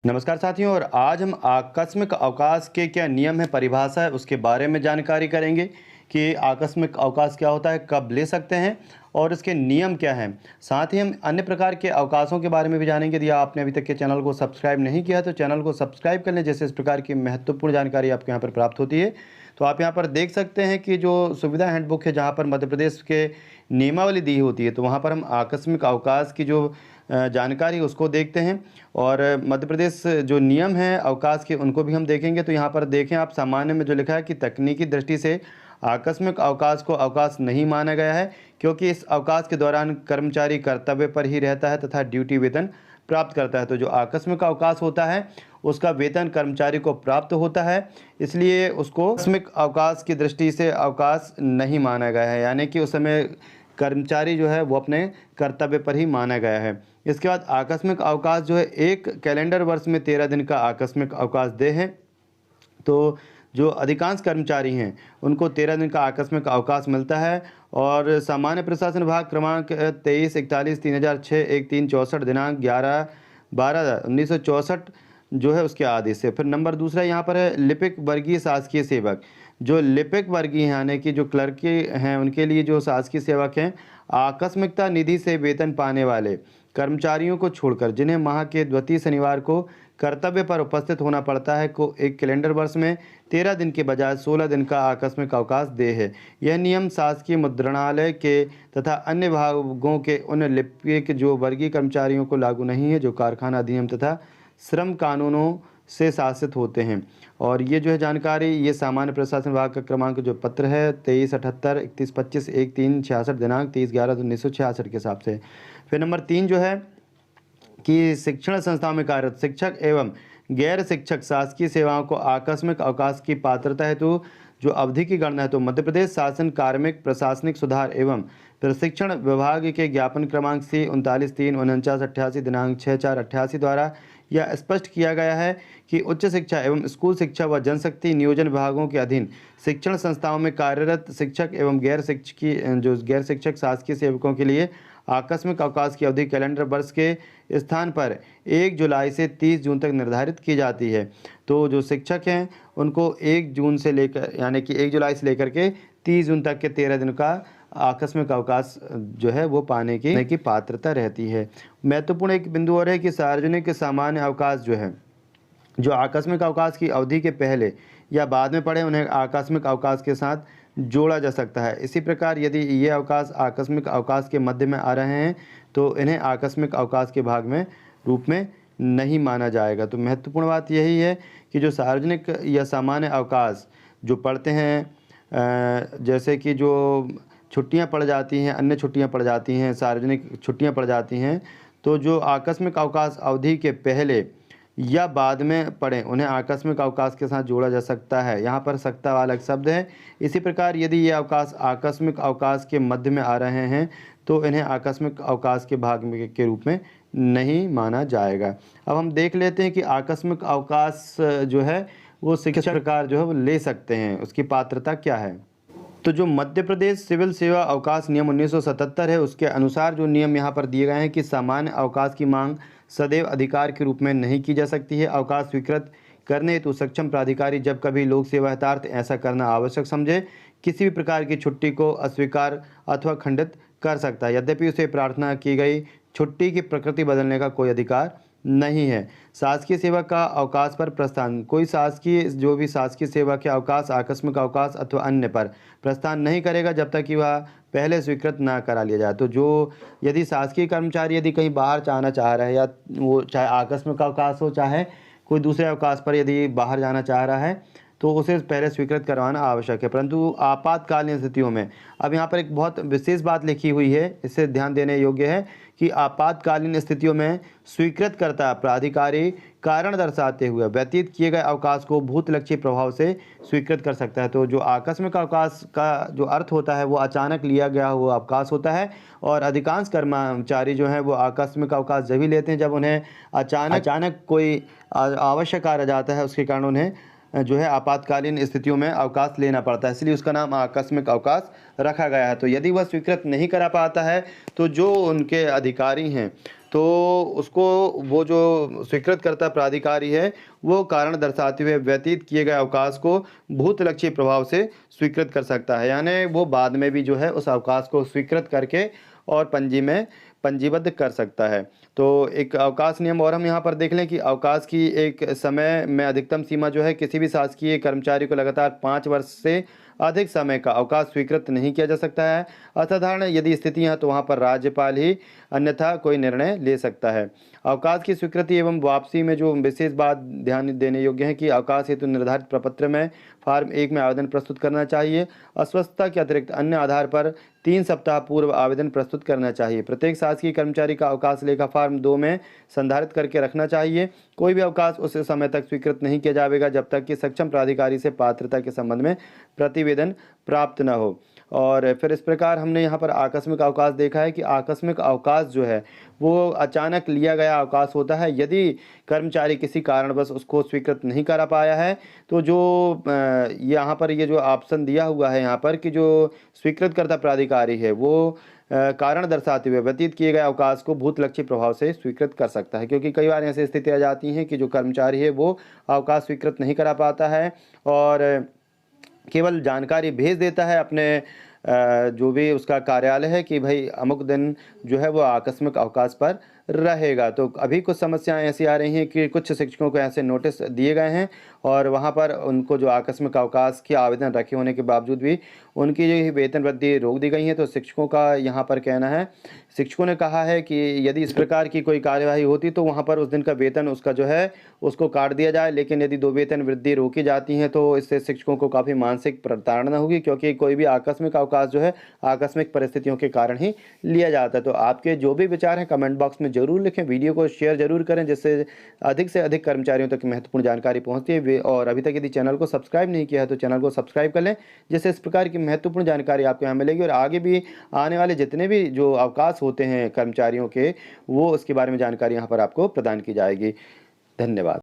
नमस्कार साथियों। और आज हम आकस्मिक अवकाश के क्या नियम है, परिभाषा है, उसके बारे में जानकारी करेंगे कि आकस्मिक अवकाश क्या होता है, कब ले सकते हैं और इसके नियम क्या हैं। साथ ही हम अन्य प्रकार के अवकाशों के बारे में भी जानेंगे। यदि आपने अभी तक के चैनल को सब्सक्राइब नहीं किया तो चैनल को सब्सक्राइब कर लें, जैसे इस प्रकार की महत्वपूर्ण जानकारी आपके यहाँ पर प्राप्त होती है। तो आप यहाँ पर देख सकते हैं कि जो सुविधा हैंडबुक है, जहाँ पर मध्य प्रदेश के नियमावली दी होती है, तो वहाँ पर हम आकस्मिक अवकाश की जो जानकारी उसको देखते हैं और मध्य प्रदेश जो नियम हैं अवकाश के उनको भी हम देखेंगे। तो यहाँ पर देखें आप, सामान्य में जो लिखा है कि तकनीकी दृष्टि से आकस्मिक अवकाश को अवकाश नहीं माना गया है, क्योंकि इस अवकाश के दौरान कर्मचारी कर्तव्य पर ही रहता है तथा ड्यूटी वेतन प्राप्त करता है। तो जो आकस्मिक अवकाश होता है उसका वेतन कर्मचारी को प्राप्त होता है, इसलिए उसको आकस्मिक अवकाश की दृष्टि से अवकाश नहीं माना गया है, यानी कि उस समय कर्मचारी जो है वो अपने कर्तव्य पर ही माना गया है। इसके बाद आकस्मिक अवकाश जो है, एक कैलेंडर वर्ष में 13 दिन का आकस्मिक अवकाश दे है। तो जो अधिकांश कर्मचारी हैं उनको 13 दिन का आकस्मिक अवकाश मिलता है। और सामान्य प्रशासन विभाग क्रमांक 2341-3006-1364 दिनांक 11/12/1964 जो है उसके आदेश से। फिर नंबर दूसरा यहाँ पर है लिपिक वर्गीय शासकीय सेवक। जो लिपिक वर्गीय यानी कि जो क्लर्क हैं उनके लिए जो शासकीय सेवक हैं, आकस्मिकता निधि से वेतन पाने वाले कर्मचारियों को छोड़कर जिन्हें माह के द्वितीय शनिवार को कर्तव्य पर उपस्थित होना पड़ता है, को एक कैलेंडर वर्ष में 13 दिन के बजाय 16 दिन का आकस्मिक अवकाश दे है। यह नियम शासकीय मुद्रणालय के तथा अन्य विभागों के उन लिपिक जो वर्गीय कर्मचारियों को लागू नहीं है, जो कारखाना अधिनियम तथा श्रम कानूनों से शासित होते हैं। और ये जो है जानकारी, ये सामान्य प्रशासन विभाग का क्रमांक जो पत्र है 2378-3125-1366 दिनांक 30/11/1966 के हिसाब से। फिर नंबर 3 जो है कि शिक्षण संस्थाओं में कार्यरत शिक्षक एवं गैर शिक्षक शासकीय सेवाओं को आकस्मिक अवकाश की पात्रता हेतु जो अवधि की गणना है, तो मध्य प्रदेश शासन कार्मिक प्रशासनिक सुधार एवं प्रशिक्षण विभाग के ज्ञापन क्रमांक C 39-349-88 दिनांक 6/4/88 द्वारा यह स्पष्ट किया गया है कि उच्च शिक्षा एवं स्कूल शिक्षा व जनशक्ति नियोजन विभागों के अधीन शिक्षण संस्थाओं में कार्यरत शिक्षक एवं गैर शिक्षक शासकीय सेवकों के लिए आकस्मिक अवकाश की अवधि कैलेंडर वर्ष के स्थान पर 1 जुलाई से 30 जून तक निर्धारित की जाती है। तो जो शिक्षक हैं उनको 1 जून से लेकर यानी कि 1 जुलाई से लेकर के 30 जून तक के 13 दिन का आकस्मिक अवकाश जो है वो पाने की पात्रता रहती है। महत्वपूर्ण एक बिंदु और है कि सार्वजनिक सामान्य अवकाश जो है, जो आकस्मिक अवकाश की अवधि के पहले या बाद में पड़े, उन्हें आकस्मिक अवकाश के साथ जोड़ा जा सकता है। इसी प्रकार यदि ये अवकाश आकस्मिक अवकाश के मध्य में आ रहे हैं तो इन्हें आकस्मिक अवकाश के भाग में रूप में नहीं माना जाएगा। तो महत्वपूर्ण बात यही है कि जो सार्वजनिक या सामान्य अवकाश जो पड़ते हैं, जैसे कि जो छुट्टियां पड़ जाती हैं, अन्य छुट्टियां पड़ जाती हैं, सार्वजनिक छुट्टियां पड़ जाती हैं, तो जो आकस्मिक अवकाश अवधि के पहले या बाद में पड़े उन्हें आकस्मिक अवकाश के साथ जोड़ा जा सकता है। यहाँ पर सकता वाला एक शब्द है। इसी प्रकार यदि ये अवकाश आकस्मिक अवकाश के मध्य में आ रहे हैं तो इन्हें आकस्मिक अवकाश के भाग में के रूप में नहीं माना जाएगा। अब हम देख लेते हैं कि आकस्मिक अवकाश जो है वो शिक्षक प्रकार जो है वो ले सकते हैं, उसकी पात्रता क्या है। तो जो मध्य प्रदेश सिविल सेवा अवकाश नियम 1977 है, उसके अनुसार जो नियम यहाँ पर दिए गए हैं कि सामान्य अवकाश की मांग सदैव अधिकार के रूप में नहीं की जा सकती है। अवकाश स्वीकृत करने हेतु सक्षम प्राधिकारी जब कभी लोक सेवा हितार्थ ऐसा करना आवश्यक समझे किसी भी प्रकार की छुट्टी को अस्वीकार अथवा खंडित कर सकता है, यद्यपि उसे प्रार्थना की गई छुट्टी की प्रकृति बदलने का कोई अधिकार नहीं है। शासकीय सेवा का अवकाश पर प्रस्थान, कोई जो भी शासकीय सेवा के अवकाश आकस्मिक अवकाश अथवा अन्य पर प्रस्थान नहीं करेगा जब तक कि वह पहले स्वीकृत ना करा लिया जाए। तो जो यदि शासकीय कर्मचारी यदि कहीं बाहर जाना चाह रहा है, या वो चाहे आकस्मिक अवकाश हो चाहे कोई दूसरे अवकाश पर यदि बाहर जाना चाह रहा है, तो उसे पहले स्वीकृत करवाना आवश्यक है। परंतु आपातकालीन स्थितियों में, अब यहाँ पर एक बहुत विशेष बात लिखी हुई है, इससे ध्यान देने योग्य है कि आपातकालीन स्थितियों में स्वीकृतकर्ता प्राधिकारी कारण दर्शाते हुए व्यतीत किए गए अवकाश को भूतलक्षी प्रभाव से स्वीकृत कर सकता है। तो जो आकस्मिक अवकाश का जो अर्थ होता है वो अचानक लिया गया हुआ अवकाश होता है, और अधिकांश कर्मचारी जो हैं वो आकस्मिक अवकाश जब ही लेते हैं जब उन्हें अचानक कोई आवश्यक कार्य आ जाता है, उसके कारण उन्हें जो है आपातकालीन स्थितियों में अवकाश लेना पड़ता है, इसलिए उसका नाम आकस्मिक अवकाश रखा गया है। तो यदि वह स्वीकृत नहीं करा पाता है तो जो उनके अधिकारी हैं तो उसको वो जो स्वीकृतकर्ता प्राधिकारी है वो कारण दर्शाते हुए व्यतीत किए गए अवकाश को भूतलक्षी प्रभाव से स्वीकृत कर सकता है, यानी वो बाद में भी जो है उस अवकाश को स्वीकृत करके और पंजी में पंजीबद्ध कर सकता है। तो एक अवकाश नियम और हम यहाँ पर देख लें कि अवकाश की एक समय में अधिकतम सीमा जो है, किसी भी शासकीय कर्मचारी को लगातार 5 वर्ष से अधिक समय का अवकाश स्वीकृत नहीं किया जा सकता है। असाधारण यदि स्थितियाँ तो वहाँ पर राज्यपाल ही अन्यथा कोई निर्णय ले सकता है। अवकाश की स्वीकृति एवं वापसी में जो विशेष बात ध्यान देने योग्य है कि अवकाश हेतु निर्धारित प्रपत्र में फॉर्म 1 में आवेदन प्रस्तुत करना चाहिए। अस्वस्थता के अतिरिक्त अन्य आधार पर 3 सप्ताह पूर्व आवेदन प्रस्तुत करना चाहिए। प्रत्येक शासकीय कर्मचारी का अवकाश लेखा फॉर्म 2 में संधारित करके रखना चाहिए। कोई भी अवकाश उस समय तक स्वीकृत नहीं किया जाएगा जब तक कि सक्षम प्राधिकारी से पात्रता के संबंध में प्रतिवेदन प्राप्त न हो। और फिर इस प्रकार हमने यहाँ पर आकस्मिक अवकाश देखा है कि आकस्मिक अवकाश जो है वो अचानक लिया गया अवकाश होता है। यदि कर्मचारी किसी कारणवश उसको स्वीकृत नहीं करा पाया है तो जो यहाँ पर ये जो ऑप्शन दिया हुआ है यहाँ पर कि जो स्वीकृतकर्ता प्राधिकारी है वो कारण दर्शाते हुए व्यतीत किए गए अवकाश को भूतलक्षी प्रभाव से स्वीकृत कर सकता है, क्योंकि कई बार ऐसी स्थिति आ जाती हैं कि जो कर्मचारी है वो अवकाश स्वीकृत नहीं करा पाता है और केवल जानकारी भेज देता है अपने जो भी उसका कार्यालय है कि भाई अमुक दिन जो है वो आकस्मिक अवकाश पर रहेगा। तो अभी कुछ समस्याएं ऐसी आ रही हैं कि कुछ शिक्षकों को ऐसे नोटिस दिए गए हैं और वहां पर उनको जो आकस्मिक अवकाश के आवेदन रखे होने के बावजूद भी उनकी जो वेतन वृद्धि रोक दी गई है। तो शिक्षकों का यहाँ पर कहना है, शिक्षकों ने कहा है कि यदि इस प्रकार की कोई कार्यवाही होती तो वहाँ पर उस दिन का वेतन उसका जो है उसको काट दिया जाए, लेकिन यदि 2 वेतन वृद्धि रोकी जाती हैं तो इससे शिक्षकों को काफ़ी मानसिक प्रताड़ना होगी, क्योंकि कोई भी आकस्मिक अवकाश जो है आकस्मिक परिस्थितियों के कारण ही लिया जाता है। तो आपके जो भी विचार हैं कमेंट बॉक्स में ज़रूर लिखें, वीडियो को शेयर ज़रूर करें जिससे अधिक से अधिक कर्मचारियों तक महत्वपूर्ण जानकारी पहुँचती है। और अभी तक यदि चैनल को सब्सक्राइब नहीं किया है तो चैनल को सब्सक्राइब कर लें, जिससे इस प्रकार की महत्वपूर्ण जानकारी आपको यहाँ मिलेगी और आगे भी आने वाले जितने भी जो अवकाश होते हैं कर्मचारियों के वो उसके बारे में जानकारी यहाँ पर आपको प्रदान की जाएगी। धन्यवाद।